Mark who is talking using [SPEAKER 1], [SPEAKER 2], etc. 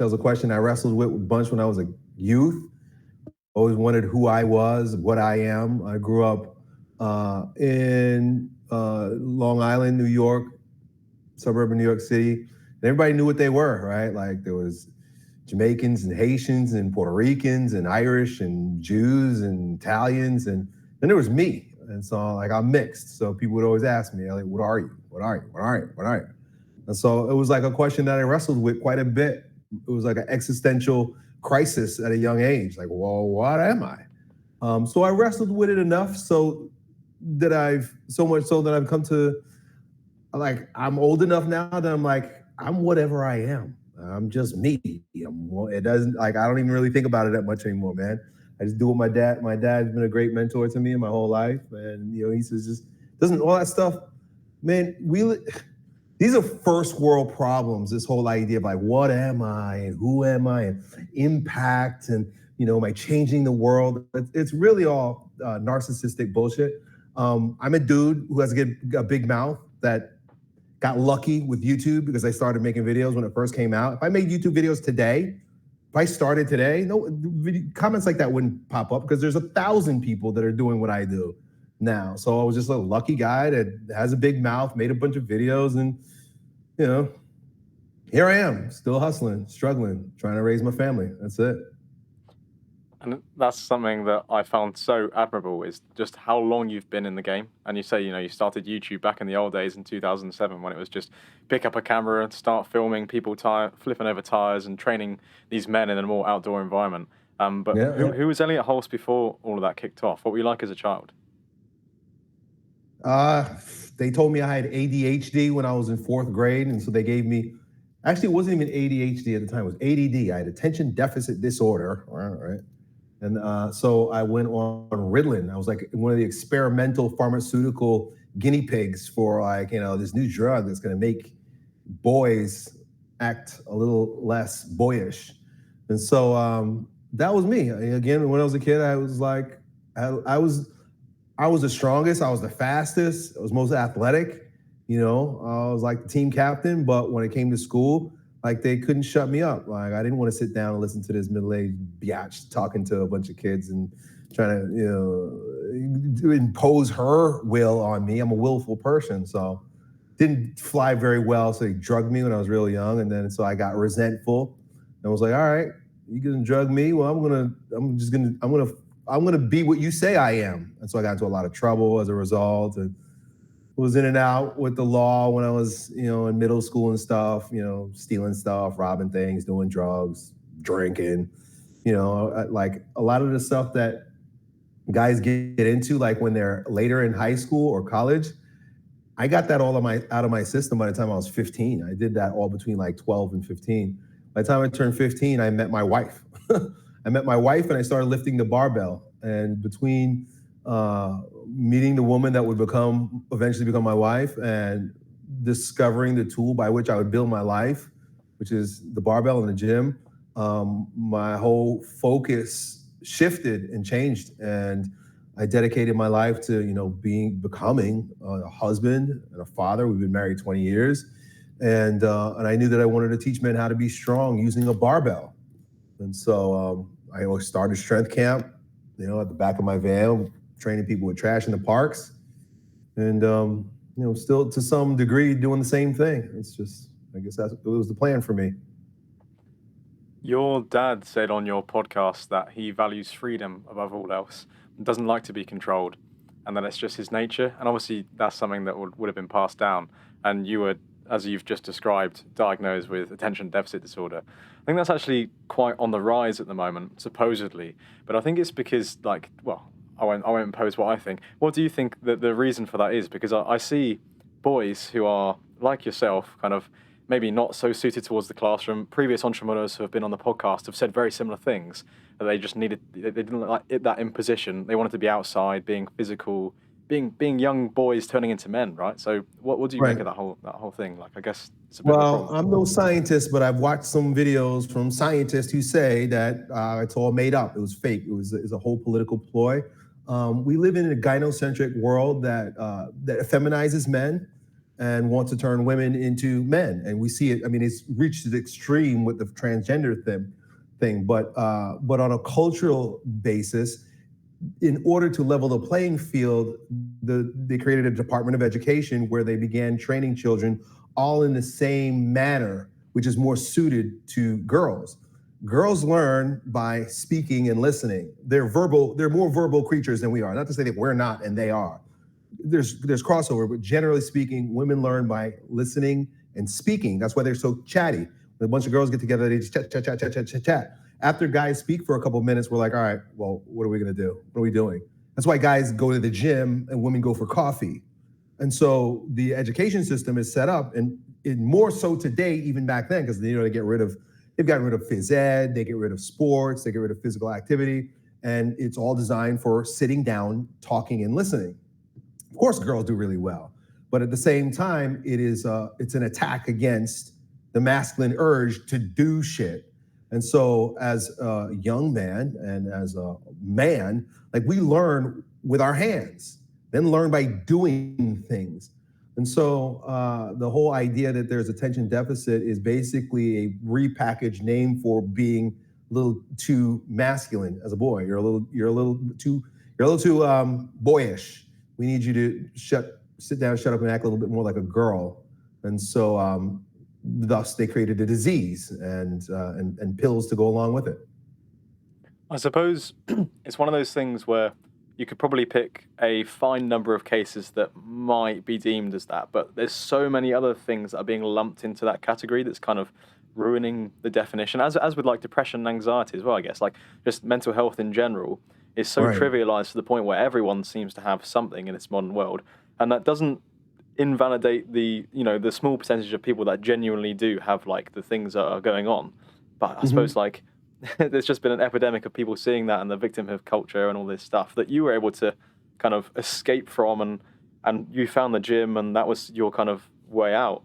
[SPEAKER 1] That was a question I wrestled with a bunch when I was a youth. Always wondered who I was, what I am. I grew up in Long Island, New York, suburban New York City. And everybody knew what they were, right? Like there was Jamaicans and Haitians and Puerto Ricans and Irish and Jews and Italians, and then there was me. And so like I'm mixed. So people would always ask me, like, what are you? What are you? What are you? What are you? And so it was like a question that I wrestled with quite a bit. It was like an existential crisis at a young age. Like, well, what am I? So I wrestled with it enough so much so that I've come to, like, I'm old enough now that I'm like, I'm whatever I am. I'm just me. It doesn't, like, I don't even really think about it that much anymore, man. I just do what my dad's been a great mentor to me in my whole life. And, he says, just doesn't all that stuff, man, these are first world problems, this whole idea of like, what am I and who am I and impact and, am I changing the world? It's really all narcissistic bullshit. I'm a dude who has a big mouth that got lucky with YouTube because I started making videos when it first came out. If I made YouTube videos today, if I started today, no comments like that wouldn't pop up because there's 1,000 people that are doing what I do now. So I was just a lucky guy that has a big mouth, made a bunch of videos, and here I am, still hustling, struggling, trying to raise my family. That's it.
[SPEAKER 2] And that's something that I found so admirable is just how long you've been in the game. And you say, you started YouTube back in the old days in 2007 when it was just pick up a camera and start filming people flipping over tires and training these men in a more outdoor environment. But who was Elliott Hulse before all of that kicked off? What were you like as a child?
[SPEAKER 1] They told me I had ADHD when I was in 4th grade. And so they gave me, actually it wasn't even ADHD at the time, it was ADD. I had attention deficit disorder, right? And so I went on Ritalin. I was like one of the experimental pharmaceutical guinea pigs for like, this new drug that's going to make boys act a little less boyish. And so that was me. Again, when I was a kid, I was like, I was the strongest. I was the fastest. I was most athletic. I was like the team captain. But when it came to school, like they couldn't shut me up. Like I didn't want to sit down and listen to this middle-aged biatch talking to a bunch of kids and trying to, impose her will on me. I'm a willful person, so didn't fly very well. So they drugged me when I was real young, and then so I got resentful and was like, all right, you gonna drug me? Well, I'm gonna be what you say I am. And so I got into a lot of trouble as a result, and was in and out with the law when I was, in middle school and stuff, stealing stuff, robbing things, doing drugs, drinking, like a lot of the stuff that guys get into, like when they're later in high school or college. I got that all out of my system by the time I was 15. I did that all between like 12 and 15. By the time I turned 15, I met my wife. I met my wife and I started lifting the barbell. And between meeting the woman that would eventually become my wife and discovering the tool by which I would build my life, which is the barbell in the gym, my whole focus shifted and changed. And I dedicated my life to, becoming a husband and a father. We've been married 20 years. And I knew that I wanted to teach men how to be strong using a barbell. And so I always started strength camp, at the back of my van, training people with trash in the parks. And, still to some degree doing the same thing. It's just, I guess it was the plan for me.
[SPEAKER 2] Your dad said on your podcast that he values freedom above all else and doesn't like to be controlled, and that it's just his nature. And obviously that's something that would have been passed down. And you were, as you've just described, diagnosed with attention deficit disorder. I think that's actually quite on the rise at the moment, supposedly. But I think it's because, I won't impose what I think. What do you think that the reason for that is? Because I see boys who are like yourself, kind of maybe not so suited towards the classroom. Previous entrepreneurs who have been on the podcast have said very similar things. That they just they didn't like that imposition. They wanted to be outside, being physical, being young boys turning into men, right? So what do you make of that whole thing? Like, I guess it's a bit of a problem.
[SPEAKER 1] I'm no scientist, but I've watched some videos from scientists who say that it's all made up. It was fake. It was a whole political ploy. We live in a gynocentric world that effeminizes men. and want to turn women into men. And we see it. I mean, it's reached its extreme with the transgender thing. But on a cultural basis, in order to level the playing field, they created a Department of Education where they began training children all in the same manner, which is more suited to girls. Girls learn by speaking and listening. They're more verbal creatures than we are. Not to say that we're not and they are. There's crossover, but generally speaking, women learn by listening and speaking. That's why they're so chatty. When a bunch of girls get together, they just chat. After guys speak for a couple of minutes, we're like, all right, well, what are we gonna do? What are we doing? That's why guys go to the gym and women go for coffee. And so the education system is set up, and more so today, even back then, because they've gotten rid of phys ed, they get rid of sports, they get rid of physical activity, and it's all designed for sitting down, talking, and listening. Of course, girls do really well, but at the same time, it's an attack against the masculine urge to do shit. And so as a young man and as a man, like, we learn with our hands, then learn by doing things. And so the whole idea that there's attention deficit is basically a repackaged name for being a little too masculine as a boy. You're a little too boyish. We need you to sit down, shut up, and act a little bit more like a girl. And so thus they created a disease and pills to go along with it.
[SPEAKER 2] I suppose it's one of those things where you could probably pick a fine number of cases that might be deemed as that, but there's so many other things that are being lumped into that category that's kind of ruining the definition, as with like depression and anxiety as well, I guess. Like, just mental health in general is so
[SPEAKER 1] Right.
[SPEAKER 2] trivialized to the point where everyone seems to have something in this modern world, and that doesn't invalidate the small percentage of people that genuinely do have like the things that are going on. But I suppose like there's just been an epidemic of people seeing that and the victimhood culture and all this stuff that you were able to kind of escape from, and you found the gym, and that was your kind of way out.